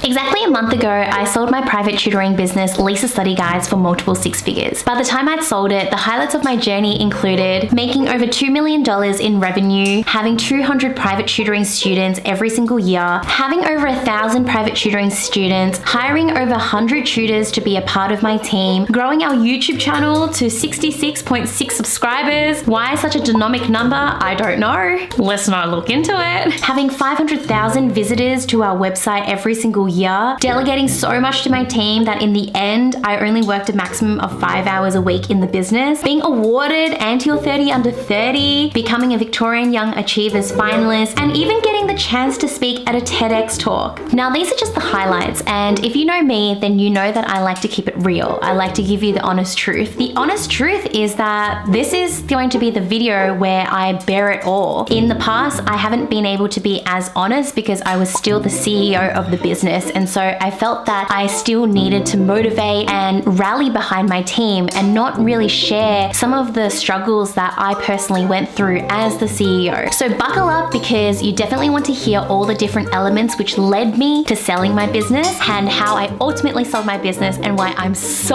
Exactly a month ago, I sold my private tutoring business, Lisa Study Guides, for multiple six figures. By the time I'd sold it, the highlights of my journey included making over $2 million in revenue, having 200 private tutoring students every single year, having over 1,000 private tutoring students, hiring over 100 tutors to be a part of my team, growing our YouTube channel to 66.6 subscribers. Why such a dynamic number? I don't know. Let's not look into it. Having 500,000 visitors to our website every single year, delegating so much to my team that in the end, I only worked a maximum of 5 hours a week in the business, being awarded Antil 30 Under 30, becoming a Victorian Young Achievers finalist, and even getting the chance to speak at a TEDx talk. Now, these are just the highlights, and if you know me, then you know that I like to keep it real. I like to give you the honest truth. The honest truth is that this is going to be the video where I bear it all. In the past, I haven't been able to be as honest because I was still the CEO of the business, and so I felt that I still needed to motivate and rally behind my team and not really share some of the struggles that I personally went through as the CEO. So buckle up, because you definitely want to hear all the different elements which led me to selling my business and how I ultimately sold my business and why I'm so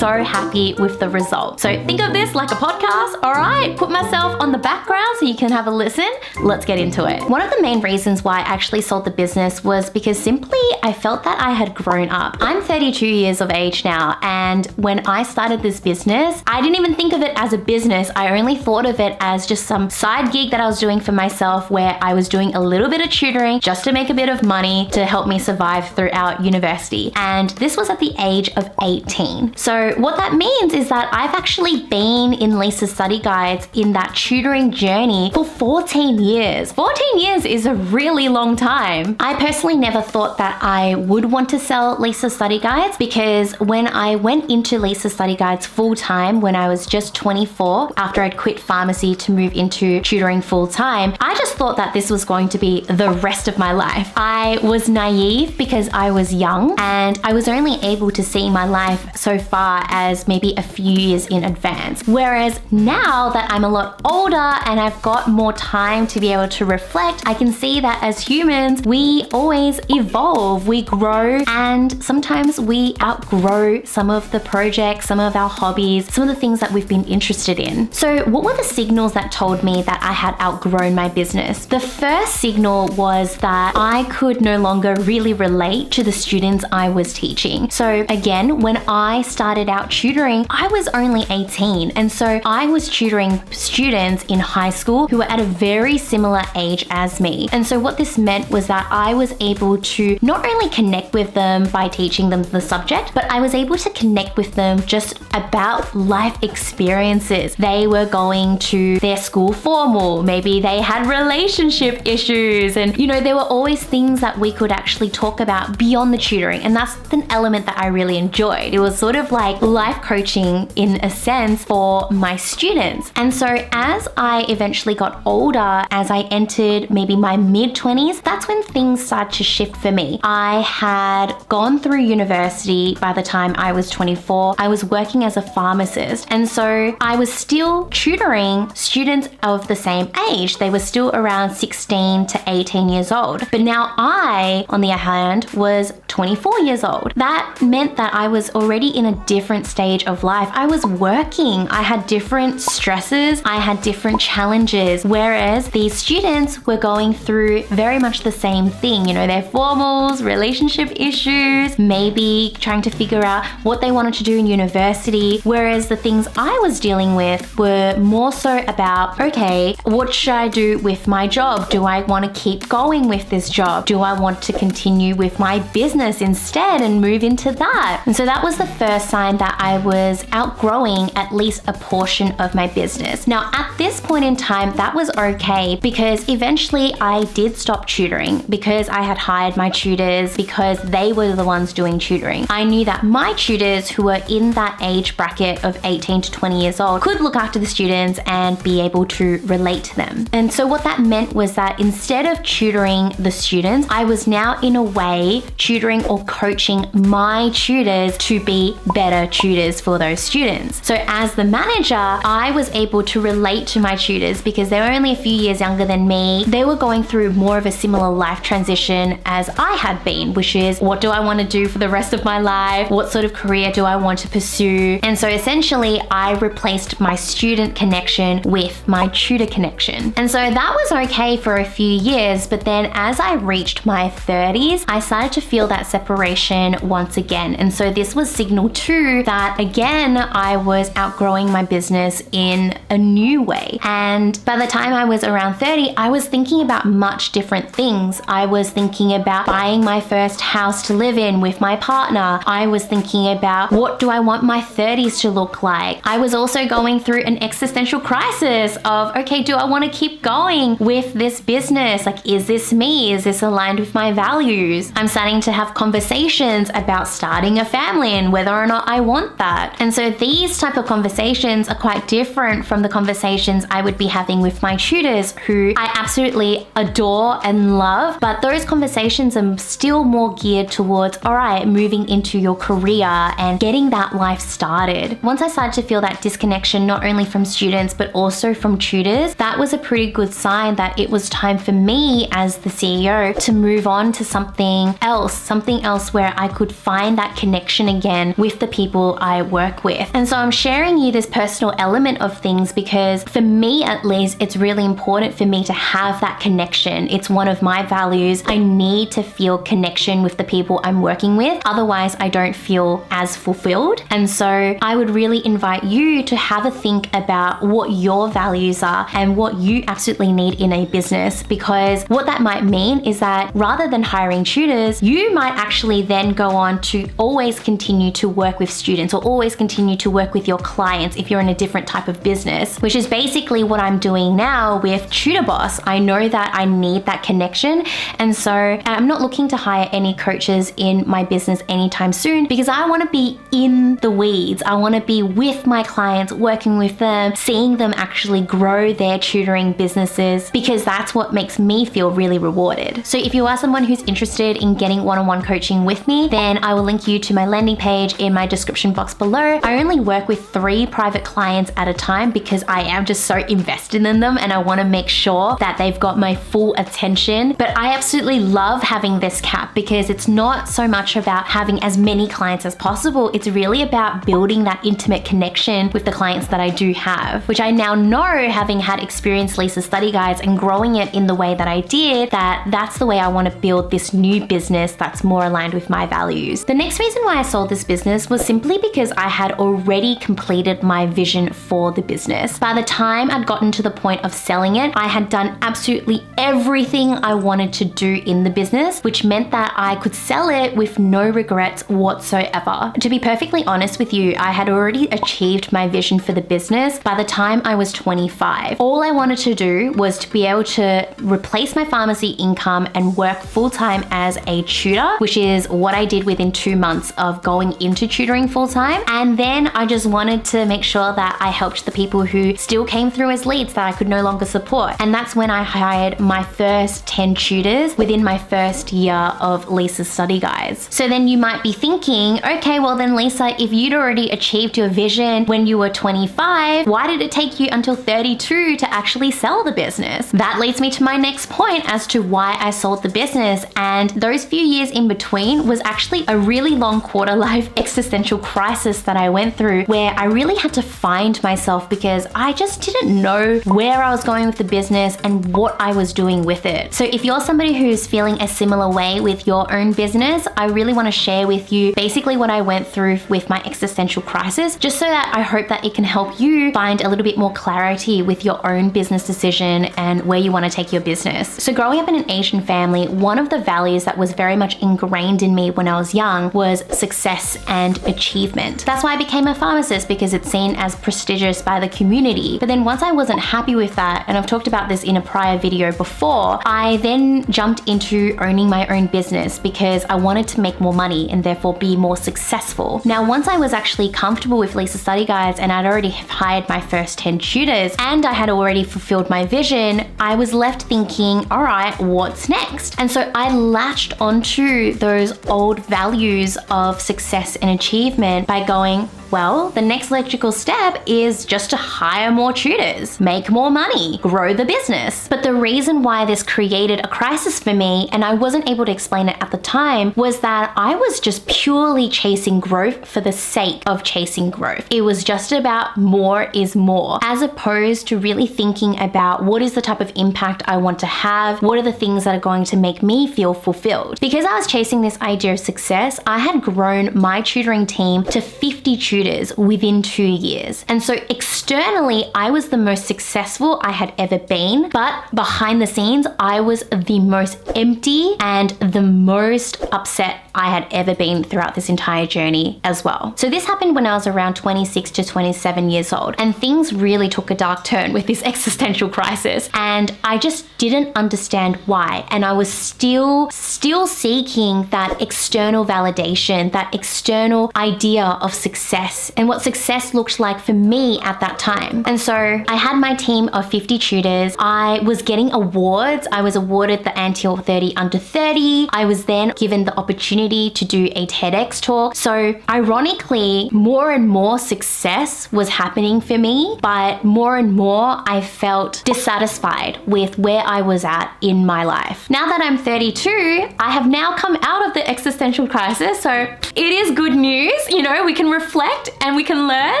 happy with the result. So think of this like a podcast, all right? Put myself on the background so you can have a listen. Let's get into it. One of the main reasons why I actually sold the business was because simply I felt that I had grown up. I'm 32 years of age now, and when I started this business, I didn't even think of it as a business. I only thought of it as just some side gig that I was doing for myself, where I was doing a little bit of tutoring just to make a bit of money to help me survive throughout university. And this was at the age of 18. So what that means is that I've actually been in Lisa Study Guides in that tutoring journey for 14 years. 14 years is a really long time. I personally never thought that I would want to sell Lisa Study Guides, because when I went into Lisa Study Guides full time when I was just 24, after I'd quit pharmacy to move into tutoring full time, I just thought that this was going to be the rest of my life. I was naive because I was young, and I was only able to see my life so far as maybe a few years in advance. Whereas now that I'm a lot older and I've got more time to be able to reflect, I can see that as humans, we always evolve, we grow, and sometimes we outgrow some of the projects, some of our hobbies, some of the things that we've been interested in. So what were the signals that told me that I had outgrown my business? The first signal was that I could no longer really relate to the students I was teaching. So again, when I started out tutoring, I was only 18, and so I was tutoring students in high school who were at a very similar age as me. And so what this meant was that I was able to not only connect with them by teaching them the subject, but I was able to connect with them just about life experiences. They were going to their school formal, maybe they had relationship issues, and there were always things that we could actually talk about beyond the tutoring, and that's an element that I really enjoyed. It was sort of like life coaching in a sense for my students. And so as I eventually got older, as I entered maybe my mid-20s, that's when things started to shift for me. I had gone through university by the time I was 24. I was working as a pharmacist, and so I was still tutoring students of the same age. They were still around 16 to 18 years old. But now I, on the other hand, was 24 years old. That meant that I was already in a different stage of life. I was working. I had different stresses. I had different challenges, whereas these students were going through very much the same thing. Their formals, relationship issues, maybe trying to figure out what they wanted to do in university, whereas the things I was dealing with were more so about, okay, what should I do with my job? Do I want to keep going with this job? Do I want to continue with my business instead and move into that? And so that was the first sign that I was outgrowing at least a portion of my business. Now, at this point in time, that was okay, because eventually I did stop tutoring because I had hired my tutors, because they were the ones doing tutoring. I knew that my tutors, who were in that age bracket of 18 to 20 years old, could look after the students and be able to relate to them. And so what that meant was that instead of tutoring the students, I was now in a way tutoring tutoring or coaching my tutors to be better tutors for those students. So as the manager, I was able to relate to my tutors because they were only a few years younger than me. They were going through more of a similar life transition as I had been, which is, what do I want to do for the rest of my life? What sort of career do I want to pursue? And so essentially I replaced my student connection with my tutor connection. And so that was okay for a few years, but then as I reached my 30s, I started to feel that separation once again. And so this was signal 2 that again, I was outgrowing my business in a new way. And by the time I was around 30, I was thinking about much different things. I was thinking about buying my first house to live in with my partner. I was thinking about, what do I want my 30s to look like? I was also going through an existential crisis of, okay, do I want to keep going with this business? Like, is this me? Is this aligned with my values? I'm starting to have conversations about starting a family and whether or not I want that. And so these type of conversations are quite different from the conversations I would be having with my tutors, who I absolutely adore and love, but those conversations are still more geared towards, all right, moving into your career and getting that life started. Once I started to feel that disconnection, not only from students, but also from tutors, that was a pretty good sign that it was time for me as the CEO to move on to something else where I could find that connection again with the people I work with. And so I'm sharing you this personal element of things because for me, at least, it's really important for me to have that connection. It's one of my values. I need to feel connection with the people I'm working with. Otherwise, I don't feel as fulfilled. And so I would really invite you to have a think about what your values are and what you absolutely need in a business, because what that might mean is that rather than hiring tutors, you might actually then go on to always continue to work with students or always continue to work with your clients if you're in a different type of business, which is basically what I'm doing now with Tutor Boss. I know that I need that connection, and so I'm not looking to hire any coaches in my business anytime soon because I want to be in the weeds. I want to be with my clients, working with them, seeing them actually grow their tutoring businesses, because that's what makes me feel really rewarded. So if you are someone who's interested in getting one-on-one coaching with me, then I will link you to my landing page in my description box below. I only work with 3 private clients at a time because I am just so invested in them and I want to make sure that they've got my full attention. But I absolutely love having this cap because it's not so much about having as many clients as possible. It's really about building that intimate connection with the clients that I do have, which I now know, having had experienced Lisa's study guides and growing it in the way that I did, that that's the way I want to build this new business that's more aligned with my values. The next reason why I sold this business was simply because I had already completed my vision for the business. By the time I'd gotten to the point of selling it, I had done absolutely everything I wanted to do in the business, which meant that I could sell it with no regrets whatsoever. To be perfectly honest with you, I had already achieved my vision for the business by the time I was 25. All I wanted to do was to be able to replace my pharmacy income and work full-time as a tutor, which is what I did within 2 months of going into tutoring full-time. And then I just wanted to make sure that I helped the people who still came through as leads that I could no longer support. And that's when I hired my first 10 tutors within my first year of Lisa's study guides. So then you might be thinking, okay, well then Lisa, if you'd already achieved your vision when you were 25, why did it take you until 32 to actually sell the business? That leads me to my next point as to why I sold the business. And those few years in between was actually a really long quarter life existential crisis that I went through, where I really had to find myself because I just didn't know where I was going with the business and what I was doing with it. So if you're somebody who's feeling a similar way with your own business, I really want to share with you basically what I went through with my existential crisis, just so that I hope that it can help you find a little bit more clarity with your own business decision and where you want to take your business. So growing up in an Asian family, one of the values that was very much ingrained in me when I was young was success and achievement. That's why I became a pharmacist, because it's seen as prestigious by the community. But then once I wasn't happy with that, and I've talked about this in a prior video before, I then jumped into owning my own business because I wanted to make more money and therefore be more successful. Now, once I was actually comfortable with Lisa's study guides and I'd already hired my first 10 tutors and I had already fulfilled my vision, I was left thinking, all right, what's next? And so I latched onto through those old values of success and achievement by going, well, the next logical step is just to hire more tutors, make more money, grow the business. But the reason why this created a crisis for me, and I wasn't able to explain it at the time, was that I was just purely chasing growth for the sake of chasing growth. It was just about more is more, as opposed to really thinking about what is the type of impact I want to have, what are the things that are going to make me feel fulfilled. Because I was chasing this idea of success, I had grown my tutoring team to 50 tutors within 2 years. And so externally, I was the most successful I had ever been, but behind the scenes, I was the most empty and the most upset I had ever been throughout this entire journey as well. So this happened when I was around 26 to 27 years old, and things really took a dark turn with this existential crisis, and I just didn't understand why. And I was still seeking that external validation, that external idea of success and what success looked like for me at that time. And so I had my team of 50 tutors. I was getting awards. I was awarded the Until 30 Under 30. I was then given the opportunity to do a TEDx talk. So ironically, more and more success was happening for me, but more and more I felt dissatisfied with where I was at in my life. Now that I'm 32, I have now come out of the existential crisis. So it is good news. You know, we can reflect and we can learn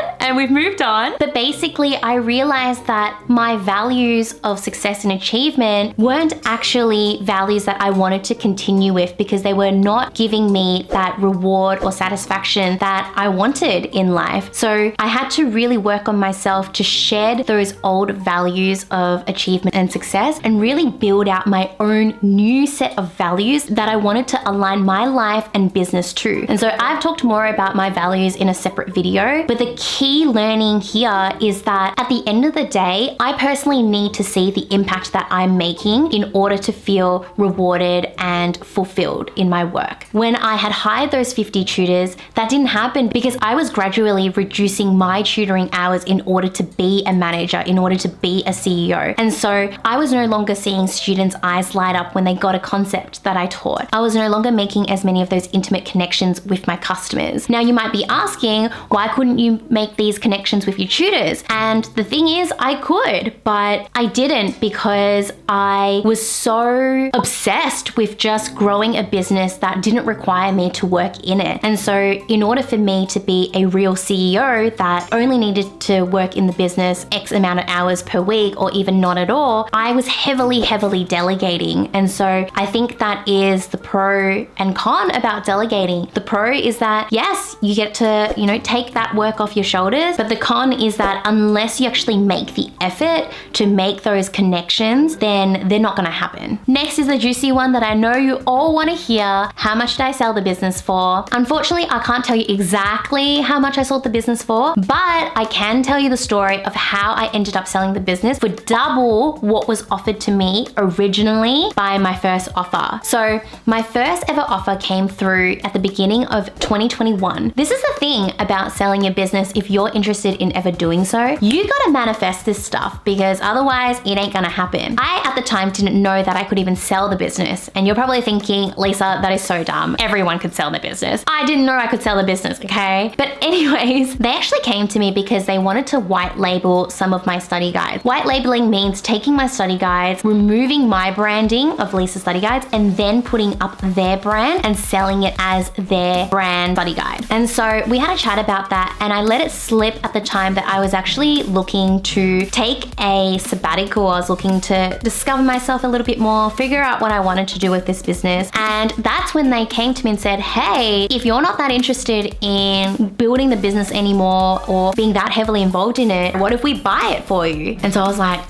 and we've moved on. But basically, I realized that my values of success and achievement weren't actually values that I wanted to continue with, because they were not giving me that reward or satisfaction that I wanted in life. So I had to really work on myself to shed those old values of achievement and success and really build out my own new set of values that I wanted to align my life and business to. And so I've talked more about my values in a separate video, but the key learning here is that at the end of the day, I personally need to see the impact that I'm making in order to feel rewarded and fulfilled in my work. When I had hired those 50 tutors, that didn't happen because I was gradually reducing my tutoring hours in order to be a manager, in order to be a CEO. And so I was no longer seeing students' eyes light up when they got a concept that I taught. I was no longer making as many of those intimate connections with my customers. Now you might be asking, why couldn't you make these connections with your tutors? And the thing is, I could, but I didn't because I was so obsessed with just growing a business that didn't require me to work in it. And so in order for me to be a real CEO that only needed to work in the business X amount of hours per week or even not at all, I was heavily delegating. And so I think that is the pro and con about delegating. The pro is that yes, you get to, take that work off your shoulders, but the con is that unless you actually make the effort to make those connections, then they're not going to happen. Next is the juicy one that I know you all want to hear. How much did I sell the business for? Unfortunately, I can't tell you exactly how much I sold the business for, but I can tell you the story of how I ended up selling the business for double what was offered to me originally by my first offer. So my first ever offer came through at the beginning of 2021. This is the thing about selling your business. If you're interested in ever doing so, you gotta manifest this stuff because otherwise it ain't gonna happen. I at the time didn't know that I could even sell the business, and you're probably thinking, Lisa, that is so dumb. Everyone could sell their business. I didn't know I could sell the business, okay? But anyways, they actually came to me because they wanted to white label some of my study guides. White labeling means taking my study guides, removing my branding of Lisa Study Guides, and then putting up their brand and selling it as their brand study guide. And so we had a chat about that, and I let it slip at the time that I was actually looking to take a sabbatical. I was looking to discover myself a little bit more, figure out what I wanted to do with this business. And that's when they came to me and said, hey, if you're not that interested in building the business anymore or being that heavily involved in it, what if we buy it for you? And so I was like,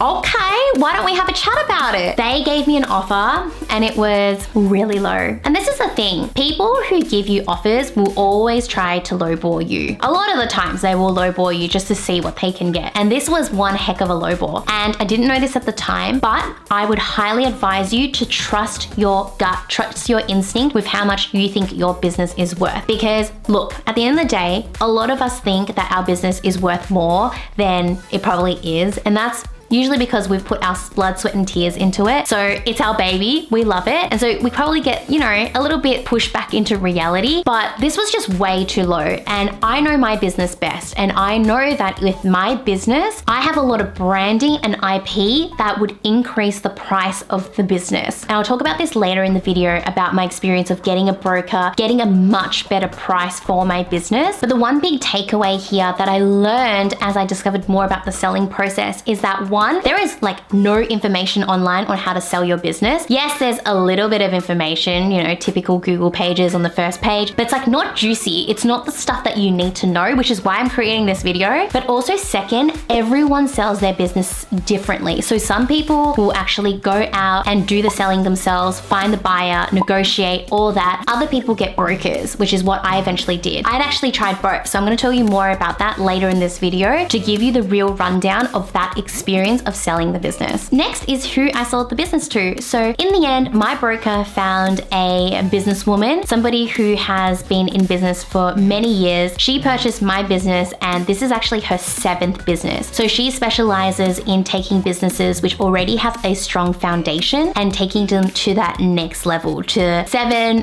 okay, why don't we have a chat about it? They gave me an offer and it was really low. And this is the thing, people who give you offers will always try to lowball you. A lot of the times they will lowball you just to see what they can get. And this was one heck of a lowball. And I didn't know this at the time, but I would highly advise you to trust your gut, trust your instinct with how much you think your business is worth. Because look, at the end of the day, a lot of us think that our business is worth more than it probably is. And that's usually because we've put our blood, sweat, and tears into it. So it's our baby, we love it. And so we probably get, you know, a little bit pushed back into reality, but this was just way too low. And I know my business best. And I know that with my business, I have a lot of branding and IP that would increase the price of the business. And I'll talk about this later in the video about my experience of getting a broker, getting a much better price for my business. But the one big takeaway here that I learned as I discovered more about the selling process is that one, there is like no information online on how to sell your business. Yes, there's a little bit of information, you know, typical Google pages on the first page, but it's like not juicy. It's not the stuff that you need to know, which is why I'm creating this video. But also second, everyone sells their business differently. So some people will actually go out and do the selling themselves, find the buyer, negotiate, all that. Other people get brokers, which is what I eventually did. I'd actually tried both. So I'm going to tell you more about that later in this video to give you the real rundown of that experience of selling the business. Next is who I sold the business to. So in the end, my broker found a businesswoman, somebody who has been in business for many years. She purchased my business and this is actually her 7th business. So she specializes in taking businesses which already have a strong foundation and taking them to that next level, to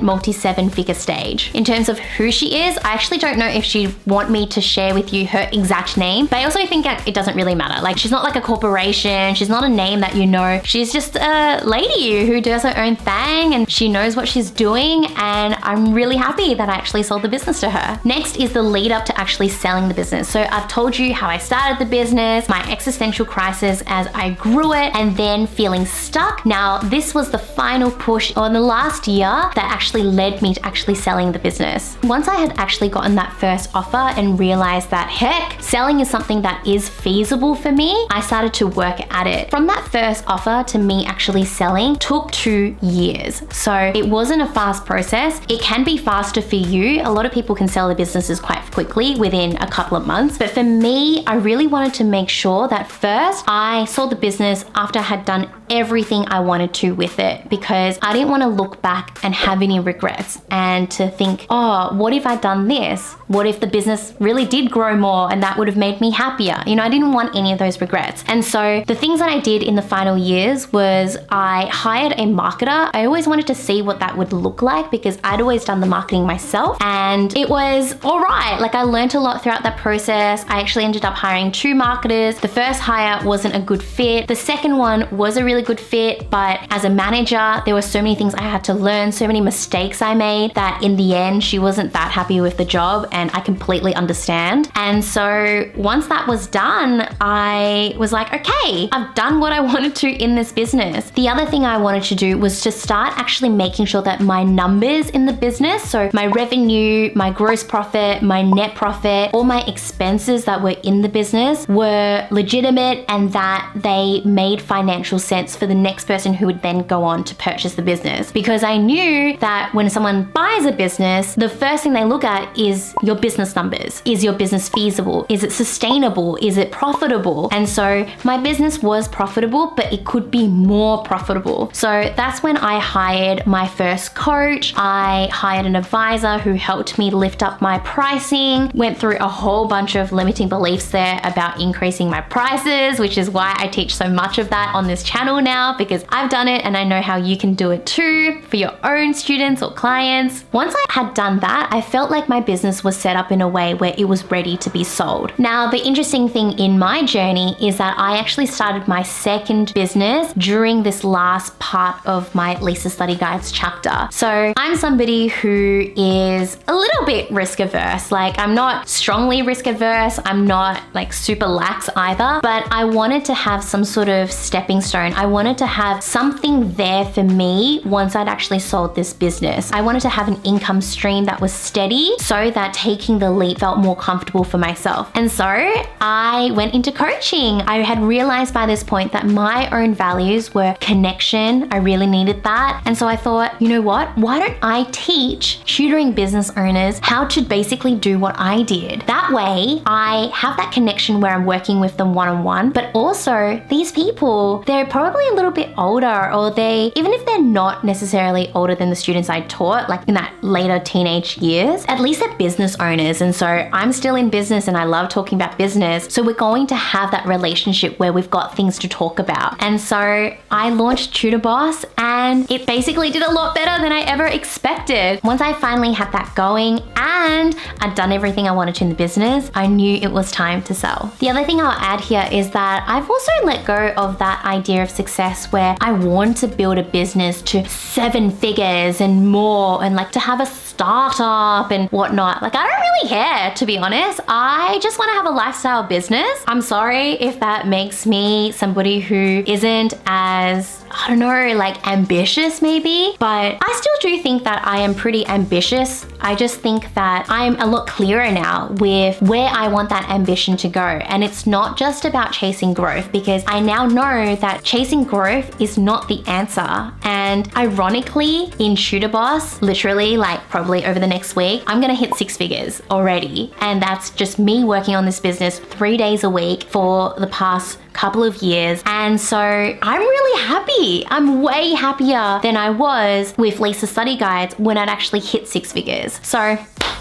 multi-7-figure stage. In terms of who she is, I actually don't know if she'd want me to share with you her exact name, but I also think that it doesn't really matter. Like, she's not like a corporation. She's not a name that you know. She's just a lady who does her own thing and she knows what she's doing, and I'm really happy that I actually sold the business to her. Next is the lead up to actually selling the business. So I've told you how I started the business, my existential crisis as I grew it, and then feeling stuck. Now, this was the final push on the last year that actually led me to actually selling the business. Once I had actually gotten that first offer and realized that, heck, selling is something that is feasible for me, I started to work at it. From that first offer to me actually selling took 2 years. So it wasn't a fast process. It can be faster for you. A lot of people can sell their businesses quite quickly within a couple of months. But for me, I really wanted to make sure that first I sold the business after I had done everything I wanted to with it, because I didn't want to look back and have any regrets and to think, oh, what if I'd done this? What if the business really did grow more and that would have made me happier? You know, I didn't want any of those regrets. And so the things that I did in the final years was I hired a marketer. I always wanted to see what that would look like because I'd always done the marketing myself and it was all right. Like, I learned a lot throughout that process. I actually ended up hiring 2 marketers. The first hire wasn't a good fit. The second one was a really good fit, but as a manager, there were so many things I had to learn, so many mistakes I made that in the end, she wasn't that happy with the job, and I completely understand. And so once that was done, I was like, okay, I've done what I wanted to in this business. The other thing I wanted to do was to start actually making sure that my numbers in the business, so my revenue, my gross profit, my net profit, all my expenses that were in the business were legitimate and that they made financial sense for the next person who would then go on to purchase the business. Because I knew that when someone buys a business, the first thing they look at is your business numbers. Is your business feasible? Is it sustainable? Is it profitable? And so my business was profitable, but it could be more profitable. So that's when I hired my first coach. I hired an advisor who helped me lift up my pricing, went through a whole bunch of limiting beliefs there about increasing my prices, which is why I teach so much of that on this channel now, because I've done it and I know how you can do it too for your own students or clients. Once I had done that, I felt like my business was set up in a way where it was ready to be sold. Now, the interesting thing in my journey is that I actually started my second business during this last part of my Lisa Study Guides chapter. So I'm somebody who is a little bit risk averse. Like, I'm not strongly risk averse. I'm not like super lax either, but I wanted to have some sort of stepping stone. I wanted to have something there for me once I'd actually sold this business. I wanted to have an income stream that was steady so that taking the leap felt more comfortable for myself. And so I went into coaching. I had realized by this point that my own values were connection. I really needed that. And so I thought, you know what? Why don't I teach tutoring business owners how to basically do what I did. That way, I have that connection where I'm working with them one-on-one, but also these people, they're probably a little bit older, or even if they're not necessarily older than the students I taught, like in that later teenage years, at least they're business owners. And so I'm still in business and I love talking about business. So we're going to have that relationship where we've got things to talk about. And so I launched Tutor Boss, and it basically did a lot better than I ever expected. Once I finally had that going and I'd done everything I wanted to in the business, I knew it was time to sell. The other thing I'll add here is that I've also let go of that idea of success where I want to build a business to 7 figures and more, and like to have a startup and whatnot. Like, I don't really care, to be honest. I just want to have a lifestyle business. I'm sorry if that makes me somebody who isn't as, I don't know, like ambitious maybe, but I still do think that I am pretty ambitious. I just think that I'm a lot clearer now with where I want that ambition to go. And it's not just about chasing growth, because I now know that chasing growth is not the answer. And ironically, in Tutor Boss, literally like probably over the next week, I'm gonna hit 6 figures already. And that's just me working on this business 3 days a week for the past couple of years. And so I'm really happy. I'm way happier than I was with Lisa's study guides when I'd actually hit 6 figures. So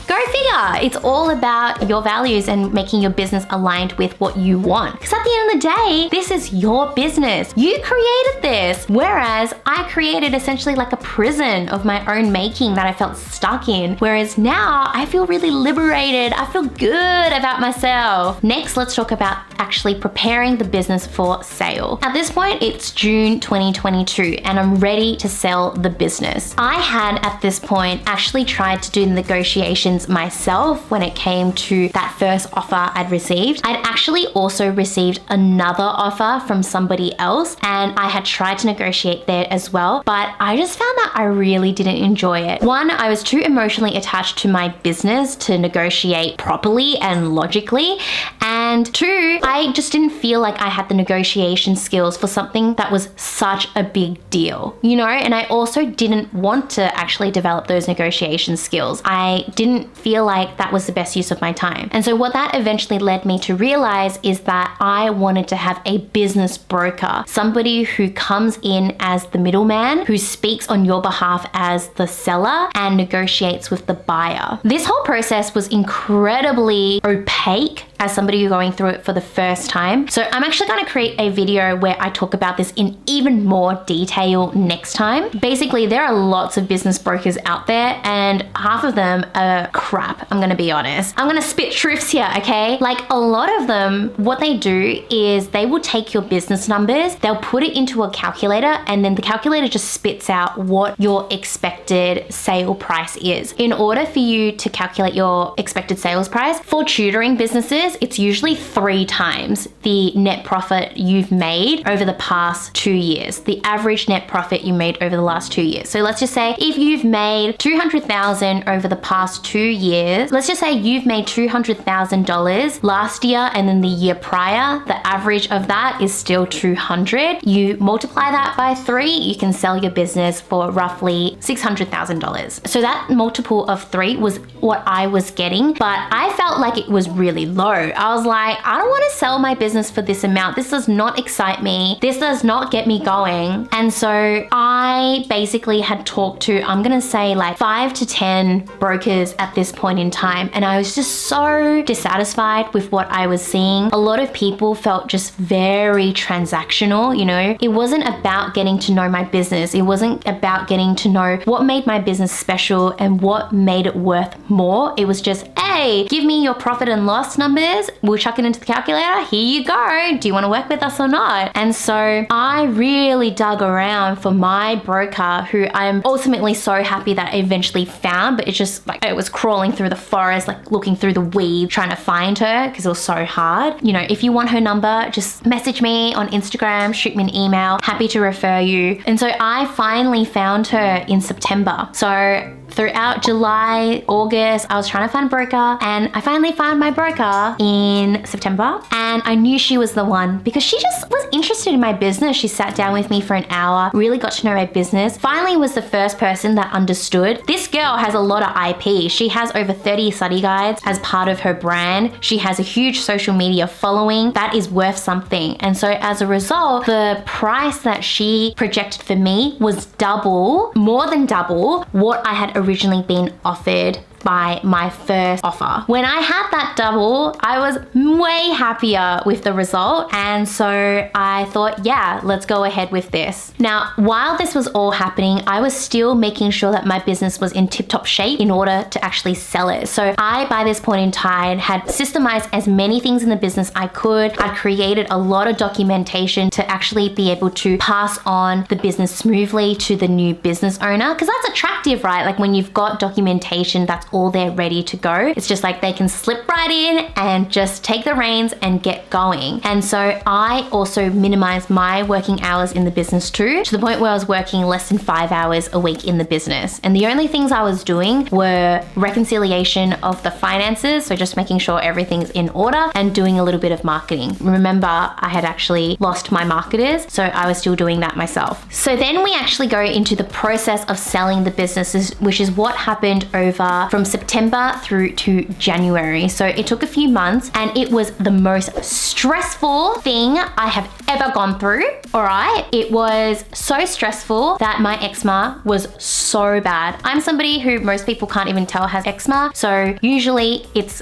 go figure. It's all about your values and making your business aligned with what you want. Because at the end of the day, this is your business. You created this. Whereas I created essentially like a prison of my own making that I felt stuck in. Whereas now I feel really liberated. I feel good about myself. Next, let's talk about actually preparing the business for sale. At this point, it's June 2022 and I'm ready to sell the business. I had at this point actually tried to do the negotiations myself when it came to that first offer I'd received. I'd actually also received another offer from somebody else and I had tried to negotiate there as well, but I just found that I really didn't enjoy it. One, I was too emotionally attached to my business to negotiate properly and logically. And two, I just didn't feel like I had the negotiation skills for something that was such a big deal, you know? And I also didn't want to actually develop those negotiation skills. I didn't feel like that was the best use of my time. And so what that eventually led me to realize is that I wanted to have a business broker, somebody who comes in as the middleman, who speaks on your behalf as the seller and negotiates with the buyer. This whole process was incredibly opaque as somebody who's going through it for the first time. So I'm actually going to create a video where I talk about this in even more detail next time. Basically, there are lots of business brokers out there and half of them are crap. I'm going to be honest. I'm going to spit truths here, okay? Like a lot of them, what they do is they will take your business numbers, they'll put it into a calculator, and then the calculator just spits out what your expected sale price is. In order for you to calculate your expected sales price for tutoring businesses, it's usually 3 times the net profit you've made over the past 2 years, the average net profit you made over the last 2 years. So let's just say if you've made $200,000 over the past 2 years, let's just say you've made $200,000 last year and then the year prior, the average of that is still 200. You multiply that by 3, you can sell your business for roughly $600,000. So that multiple of 3 was what I was getting, but I felt like it was really low. I was like, I don't want to sell my business for this amount. This does not excite me. This does not get me going. And so I basically had talked to, I'm going to say like 5 to 10 brokers at this point in time. And I was just so dissatisfied with what I was seeing. A lot of people felt just very transactional, you know. It wasn't about getting to know my business. It wasn't about getting to know what made my business special and what made it worth more. It was just, hey, give me your profit and loss numbers. We'll chuck it into the calculator. Here you go. Do you want to work with us or not? And so I really dug around for my broker, who I'm ultimately so happy that I eventually found, but it's just like I was crawling through the forest, like looking through the weeds, trying to find her because it was so hard. You know, if you want her number, just message me on Instagram, shoot me an email. Happy to refer you. And so I finally found her in September. So throughout July, August, I was trying to find a broker, and I finally found my broker in September, and I knew she was the one because she just was interested in my business. She sat down with me for an hour, really got to know my business, finally was the first person that understood. This girl has a lot of IP. She has over 30 study guides as part of her brand. She has a huge social media following that is worth something. And so as a result, the price that she projected for me was double, more than double, what I had originally been offered by my first offer. When I had that double, I was way happier with the result. And so I thought, yeah, let's go ahead with this. Now, while this was all happening, I was still making sure that my business was in tip-top shape in order to actually sell it. So I, by this point in time, had systemized as many things in the business I could. I created a lot of documentation to actually be able to pass on the business smoothly to the new business owner. Because that's attractive, right? Like when you've got documentation that's all there ready to go. It's just like they can slip right in and just take the reins and get going. And so I also minimized my working hours in the business too, to the point where I was working less than 5 hours a week in the business. And the only things I was doing were reconciliation of the finances, so just making sure everything's in order, and doing a little bit of marketing. Remember, I had actually lost my marketers, so I was still doing that myself. So then we actually go into the process of selling the businesses, which is what happened over from September through to January. So it took a few months, and it was the most stressful thing I have ever gone through. All right. It was so stressful that my eczema was so bad. I'm somebody who most people can't even tell has eczema. So usually it's,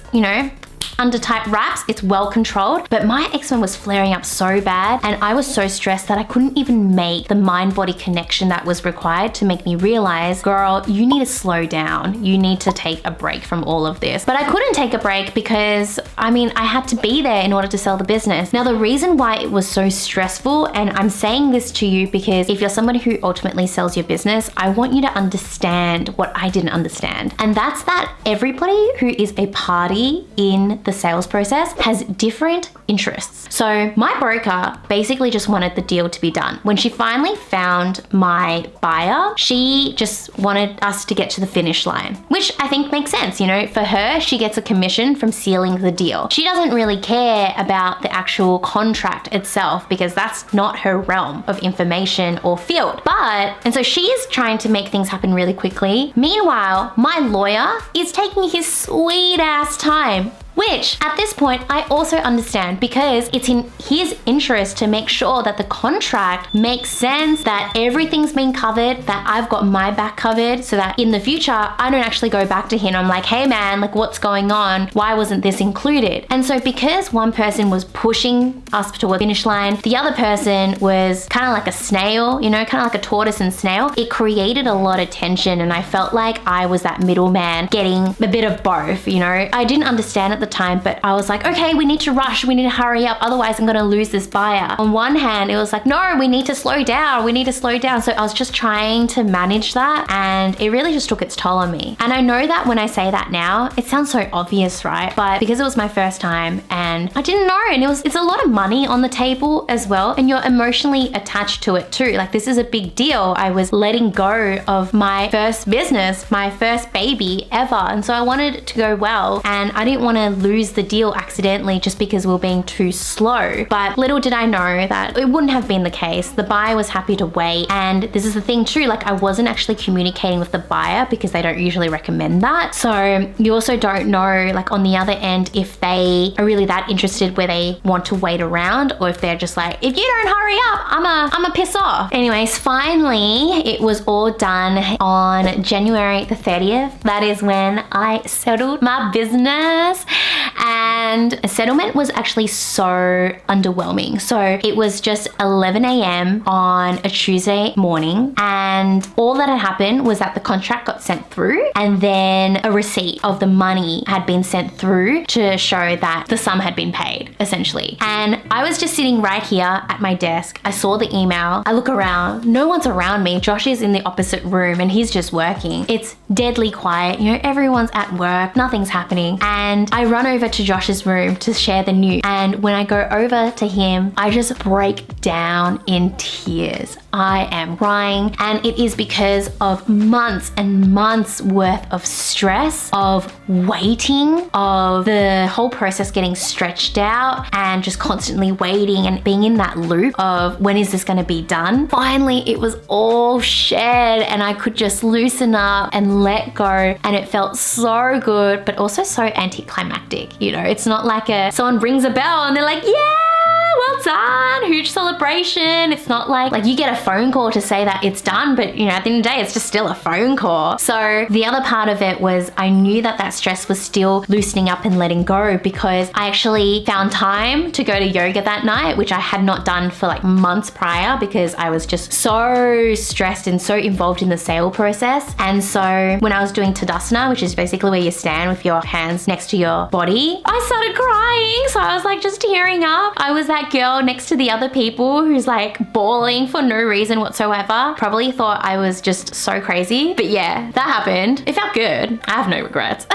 under tight wraps, it's well controlled, but my eczema was flaring up so bad, and I was so stressed that I couldn't even make the mind-body connection that was required to make me realize, girl, you need to slow down. You need to take a break from all of this. But I couldn't take a break because, I had to be there in order to sell the business. Now, the reason why it was so stressful, and I'm saying this to you because if you're somebody who ultimately sells your business, I want you to understand what I didn't understand. And that's that everybody who is a party in the sales process has different interests. So my broker basically just wanted the deal to be done. When she finally found my buyer, she just wanted us to get to the finish line, which I think makes sense. For her, she gets a commission from sealing the deal. She doesn't really care about the actual contract itself because that's not her realm of information or field. And so she is trying to make things happen really quickly. Meanwhile, my lawyer is taking his sweet ass time, which at this point I also understand because it's in his interest to make sure that the contract makes sense, that everything's been covered, that I've got my back covered, so that in the future I don't actually go back to him. I'm like, hey man, like what's going on? Why wasn't this included? And so because one person was pushing us to a finish line, the other person was kind of like a snail, kind of like a tortoise and snail, it created a lot of tension, and I felt like I was that middleman getting a bit of both. I didn't understand at the time, but I was like, okay, we need to rush, we need to hurry up, otherwise I'm gonna lose this buyer. On one hand, it was like, no, we need to slow down, we need to slow down. So I was just trying to manage that, and it really just took its toll on me. And I know that when I say that now, it sounds so obvious, right? But because it was my first time and I didn't know, and it's a lot of money on the table as well, and you're emotionally attached to it too. Like this is a big deal. I was letting go of my first business, my first baby ever, and so I wanted it to go well, and I didn't want to lose the deal accidentally just because we were being too slow. But little did I know that it wouldn't have been the case. The buyer was happy to wait, and this is the thing too, like I wasn't actually communicating with the buyer because they don't usually recommend that. So you also don't know, like on the other end, if they are really that interested where they want to wait around, or if they're just like, if you don't hurry up, I'm a piss off. Anyways, finally it was all done on January the 30th. That is when I settled my business. And settlement was actually so underwhelming. So it was just 11 a.m. on a Tuesday morning, and all that had happened was that the contract got sent through, and then a receipt of the money had been sent through to show that the sum had been paid, essentially. And I was just sitting right here at my desk. I saw the email. I look around. No one's around me. Josh is in the opposite room and he's just working. It's deadly quiet. Everyone's at work. Nothing's happening. And I run over to Josh's room to share the news. And when I go over to him, I just break down in tears. I am crying, and it is because of months and months worth of stress, of waiting, of the whole process getting stretched out, and just constantly waiting and being in that loop of when is this going to be done. Finally, it was all shed and I could just loosen up and let go, and it felt so good, but also so anticlimactic. You know, it's not like someone rings a bell and they're like, yeah, well done, huge celebration. It's not like you get a phone call to say that it's done, but you know, at the end of the day, it's just still a phone call. So the other part of it was I knew that stress was still loosening up and letting go, because I actually found time to go to yoga that night, which I had not done for like months prior, because I was just so stressed and so involved in the sale process. And so when I was doing Tadasana, which is basically where you stand with your hands next to your body, I started crying. So I was like just tearing up. I was that girl next to the other people who's like bawling for no reason whatsoever. Probably thought I was just so crazy. But yeah, that happened. It felt good. I have no regrets.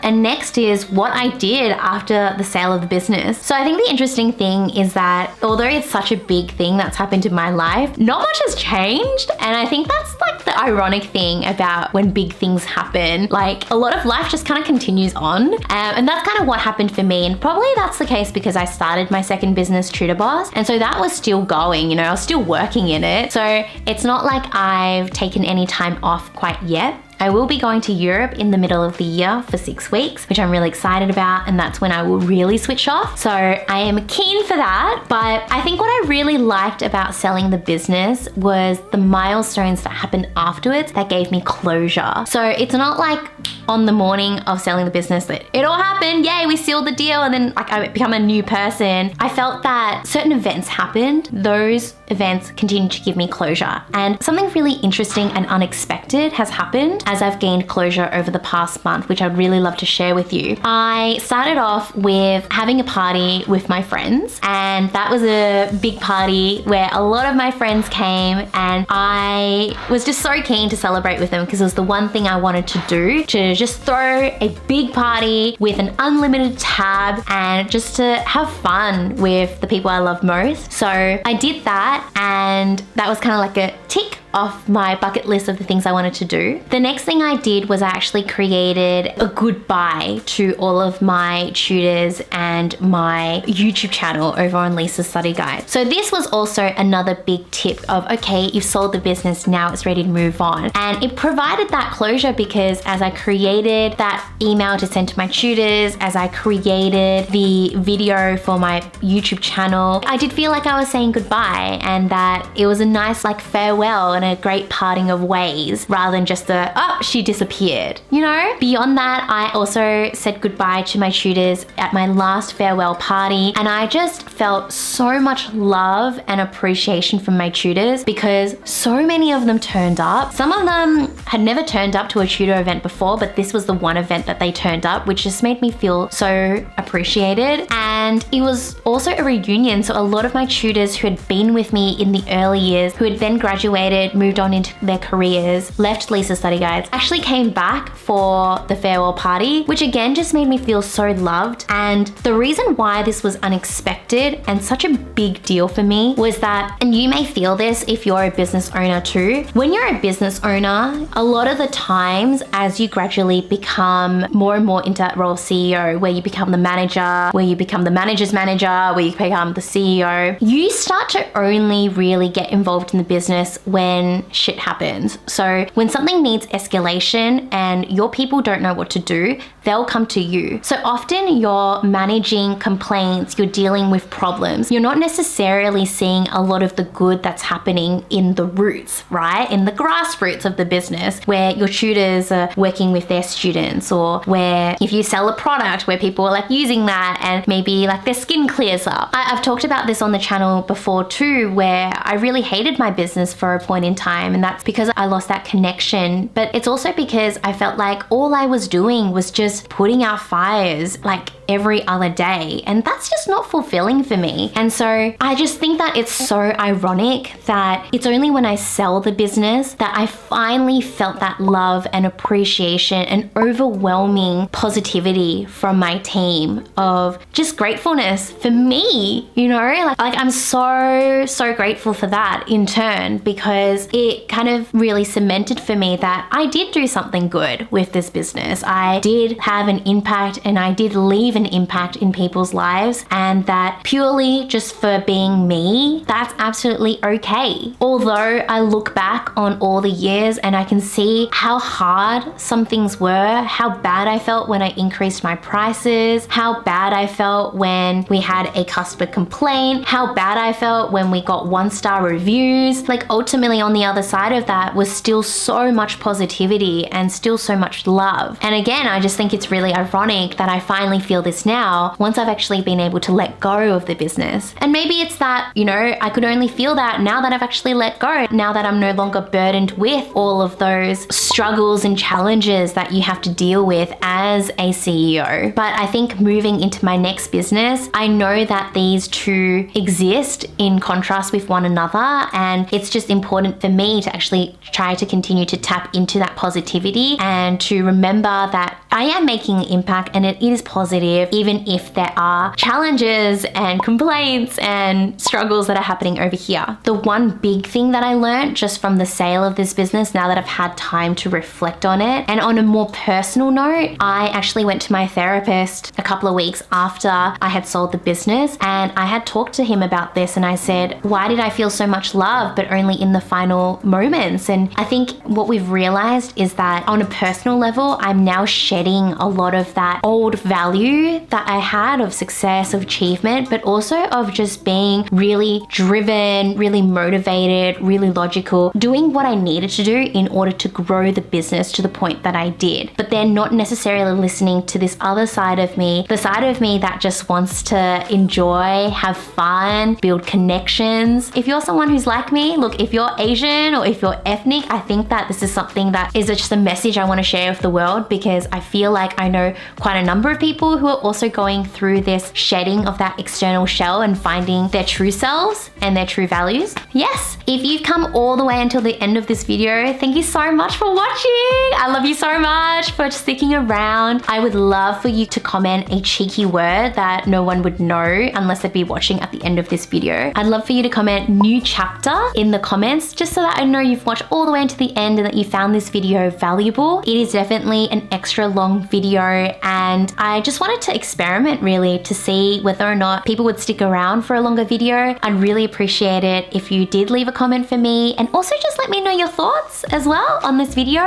And next is what I did after the sale of the business. So I think the interesting thing is that although it's such a big thing that's happened in my life, not much has changed. And I think that's like the ironic thing about when big things happen. Like a lot of life just kind of continues on. And that's kind of what happened for me. And probably that's the case because I started my second business, Tutor Boss. And so that was still going, you know, I was still working in it. So it's not like I've taken any time off quite yet. I will be going to Europe in the middle of the year for 6 weeks, which I'm really excited about, and that's when I will really switch off. So I am keen for that. But I think what I really liked about selling the business was the milestones that happened afterwards that gave me closure. So it's not like on the morning of selling the business that it all happened, yay, we sealed the deal, and then like I become a new person. I felt that certain events happened. Those events continued to give me closure. And something really interesting and unexpected has happened as I've gained closure over the past month, which I'd really love to share with you. I started off with having a party with my friends, and that was a big party where a lot of my friends came, and I was just so keen to celebrate with them because it was the one thing I wanted to do, to just throw a big party with an unlimited tab and just to have fun with the people I love most. So I did that, and that was kind of like a tick off my bucket list of the things I wanted to do. The next thing I did was I actually created a goodbye to all of my tutors and my YouTube channel over on Lisa's Study Guide. So this was also another big tip of, okay, you've sold the business, now it's ready to move on. And it provided that closure because as I created that email to send to my tutors, as I created the video for my YouTube channel, I did feel like I was saying goodbye, and that it was a nice like farewell and a great parting of ways rather than just the, oh, she disappeared, you know? Beyond that, I also said goodbye to my tutors at my last farewell party, and I just felt so much love and appreciation from my tutors because so many of them turned up. Some of them had never turned up to a tutor event before, but this was the one event that they turned up, which just made me feel so appreciated. And it was also a reunion, so a lot of my tutors who had been with me in the early years, who had then graduated, moved on into their careers, left Lisa's Study Guides, actually came back for the farewell party, which again just made me feel so loved. And the reason why this was unexpected and such a big deal for me was that, and you may feel this if you're a business owner too, when you're a business owner, a lot of the times as you gradually become more and more into that role of CEO, where you become the manager, where you become the manager's manager, where you become the CEO, you start to only really get involved in the business when shit happens. So when something needs escalation and your people don't know what to do, they'll come to you. So often you're managing complaints, you're dealing with problems. You're not necessarily seeing a lot of the good that's happening in the roots, right? In the grassroots of the business, where your tutors are working with their students, or where if you sell a product where people are like using that and maybe like their skin clears up. I've talked about this on the channel before too, where I really hated my business for a point in time, and that's because I lost that connection. But it's also because I felt like all I was doing was just putting out fires like every other day, and that's just not fulfilling for me. And so I just think that it's so ironic that it's only when I sell the business that I finally felt that love and appreciation and overwhelming positivity from my team of just gratefulness for me, you know, like I'm so grateful for that in turn, because it kind of really cemented for me that I did do something good with this business. I did have an impact, and I did leave an impact in people's lives, and that purely just for being me, that's absolutely okay. Although I look back on all the years and I can see how hard some things were, how bad I felt when I increased my prices, how bad I felt when we had a customer complaint, how bad I felt when we got 1-star reviews. Like ultimately on the other side of that was still so much positivity and still so much love. And again, I just think it's really ironic that I finally feel this now once I've actually been able to let go of the business. And maybe it's that, you know, I could only feel that now that I've actually let go, now that I'm no longer burdened with all of those struggles and challenges that you have to deal with as a CEO. But I think moving into my next business, I know that these two exist in contrast with one another, and it's just important for me to actually try to continue to tap into that positivity and to remember that I am making an impact and it is positive, even if there are challenges and complaints and struggles that are happening over here. The one big thing that I learned just from the sale of this business, now that I've had time to reflect on it, and on a more personal note, I actually went to my therapist a couple of weeks after I had sold the business, and I had talked to him about this, and I said, why did I feel so much love but only in the final moments? And I think what we've realized is that on a personal level, I'm now shedding a lot of that old value that I had of success, of achievement, but also of just being really driven, really motivated, really logical, doing what I needed to do in order to grow the business to the point that I did. But they're not necessarily listening to this other side of me, the side of me that just wants to enjoy, have fun, build connections. If you're someone who's like me, look, if you're Asian or if you're ethnic, I think that this is something that is just a message I want to share with the world, because I feel like I know quite a number of people who are also going through this shedding of that external shell and finding their true selves and their true values. Yes, if you've come all the way until the end of this video, thank you so much for watching. I love you so much for sticking around. I would love for you to comment a cheeky word that no one would know unless they'd be watching at the end of this video. I'd love for you to comment new chapter in the comments, just so that I know you've watched all the way to the end and that you found this video valuable. It is definitely an extra long video, and I just wanted to experiment really to see whether or not people would stick around for a longer video. I'd really appreciate it if you did leave a comment for me, and also just let me know your thoughts as well on this video.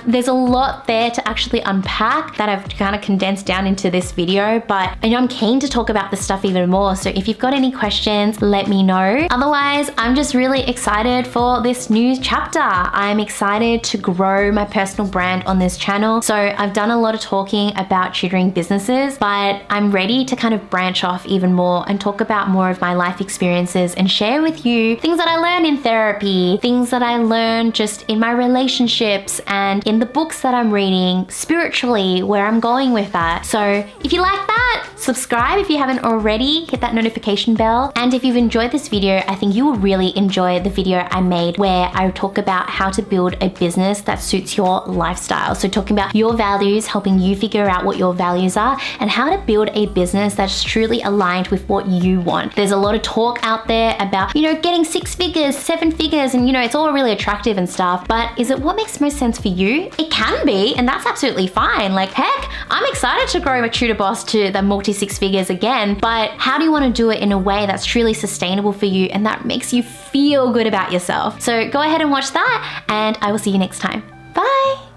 There's a lot there to actually unpack that I've kind of condensed down into this video, but I know I'm keen to talk about this stuff even more. So if you've got any questions, let me know. Otherwise, I'm just really excited for this new chapter. I'm excited to grow my personal brand on this channel. So I've done a lot of talking about tutoring businesses, but I'm ready to kind of branch off even more and talk about more of my life experiences and share with you things that I learned in therapy, things that I learned just in my relationships and in the books that I'm reading, spiritually, where I'm going with that. So if you like that, subscribe if you haven't already, hit that notification bell. And if you've enjoyed this video, I think you will really enjoy the video I made where I talk about how to build a business that suits your lifestyle. So talking about your values, helping you figure out what your values are, and how to build a business that's truly aligned with what you want. There's a lot of talk out there about, you know, getting 6 figures, 7 figures, and you know, it's all really attractive and stuff, but is it what makes most sense for you? It can be, and that's absolutely fine. Like, heck, I'm excited to grow my tutor boss to the multi 6 figures again, but how do you want to do it in a way that's truly sustainable for you and that makes you feel good about yourself? So go ahead and watch that, and I will see you next time. Bye.